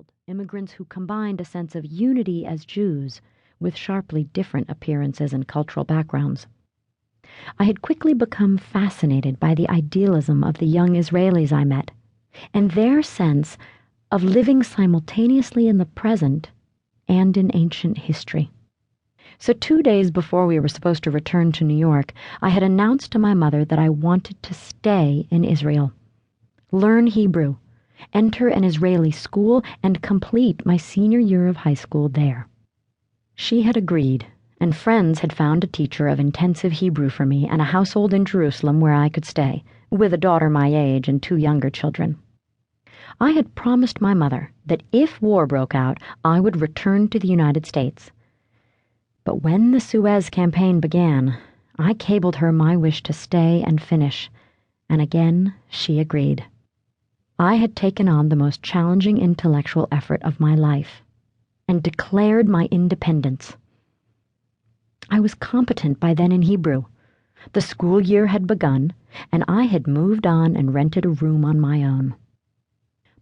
world, immigrants who combined a sense of unity as Jews with sharply different appearances and cultural backgrounds. I had quickly become fascinated by the idealism of the young Israelis I met, and their sense of living simultaneously in the present and in ancient history. So 2 days before we were supposed to return to New York, I had announced to my mother that I wanted to stay in Israel, learn Hebrew, enter an Israeli school, and complete my senior year of high school there. She had agreed, and friends had found a teacher of intensive Hebrew for me and a household in Jerusalem where I could stay, with a daughter my age and 2 younger children. I had promised my mother that if war broke out, I would return to the United States. But when the Suez campaign began, I cabled her my wish to stay and finish, and again she agreed. I had taken on the most challenging intellectual effort of my life, and declared my independence. I was competent by then in Hebrew. The school year had begun, and I had moved on and rented a room on my own.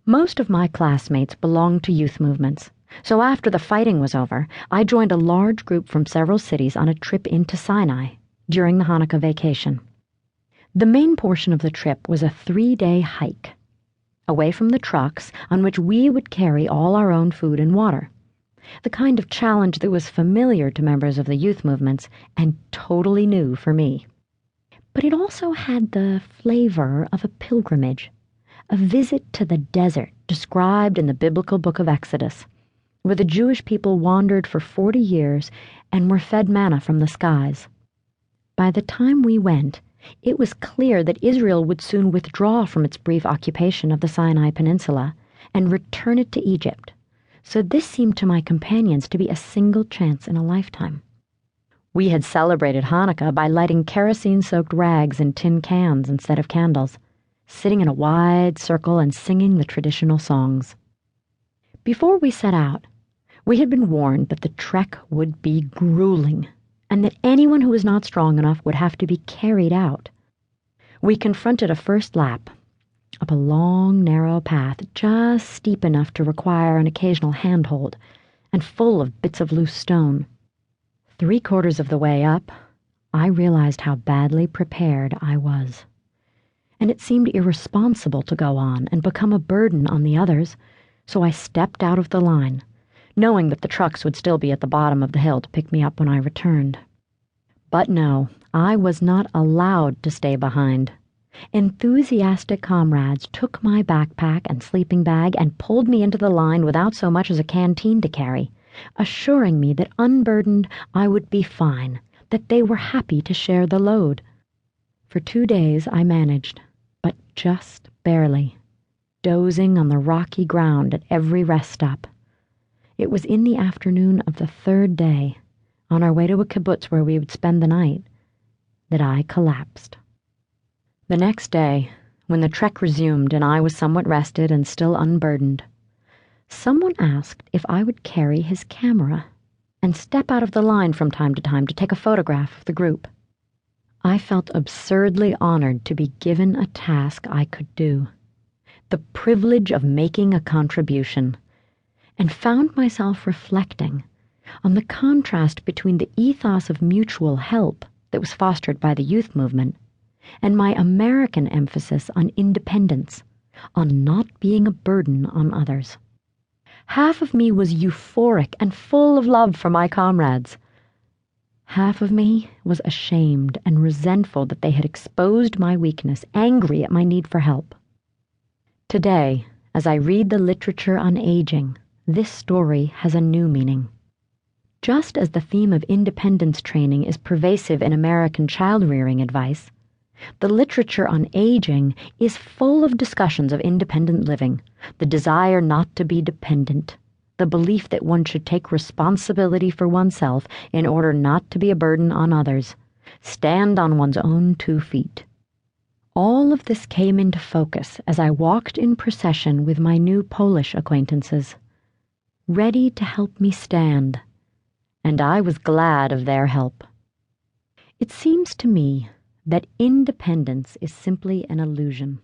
Most of my classmates belonged to youth movements, so after the fighting was over, I joined a large group from several cities on a trip into Sinai during the Hanukkah vacation. The main portion of the trip was a 3-day hike, away from the trucks on which we would carry all our own food and water, the kind of challenge that was familiar to members of the youth movements and totally new for me. But it also had the flavor of a pilgrimage, a visit to the desert described in the biblical book of Exodus, where the Jewish people wandered for 40 years and were fed manna from the skies. By the time we went, it was clear that Israel would soon withdraw from its brief occupation of the Sinai Peninsula and return it to Egypt, so this seemed to my companions to be a single chance in a lifetime. We had celebrated Hanukkah by lighting kerosene-soaked rags in tin cans instead of candles, sitting in a wide circle and singing the traditional songs. Before we set out, we had been warned that the trek would be grueling, and that anyone who was not strong enough would have to be carried out. We confronted a first lap, up a long, narrow path, just steep enough to require an occasional handhold, and full of bits of loose stone. 3/4 of the way up, I realized how badly prepared I was. And it seemed irresponsible to go on and become a burden on the others, so I stepped out of the line, knowing that the trucks would still be at the bottom of the hill to pick me up when I returned. But no, I was not allowed to stay behind. Enthusiastic comrades took my backpack and sleeping bag and pulled me into the line without so much as a canteen to carry, assuring me that unburdened I would be fine, that they were happy to share the load. For 2 days I managed, but just barely, dozing on the rocky ground at every rest stop. It was in the afternoon of the 3rd day, on our way to a kibbutz where we would spend the night, that I collapsed. The next day, when the trek resumed and I was somewhat rested and still unburdened, someone asked if I would carry his camera and step out of the line from time to time to take a photograph of the group. I felt absurdly honored to be given a task I could do, the privilege of making a contribution, and found myself reflecting on the contrast between the ethos of mutual help that was fostered by the youth movement and my American emphasis on independence, on not being a burden on others. Half of me was euphoric and full of love for my comrades. Half of me was ashamed and resentful that they had exposed my weakness, angry at my need for help. Today, as I read the literature on aging, this story has a new meaning. Just as the theme of independence training is pervasive in American child-rearing advice, the literature on aging is full of discussions of independent living, the desire not to be dependent, the belief that one should take responsibility for oneself in order not to be a burden on others, stand on one's own 2 feet. All of this came into focus as I walked in procession with my new Polish acquaintances, ready to help me stand, and I was glad of their help. It seems to me that independence is simply an illusion.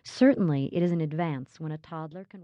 Certainly, it is an advance when a toddler can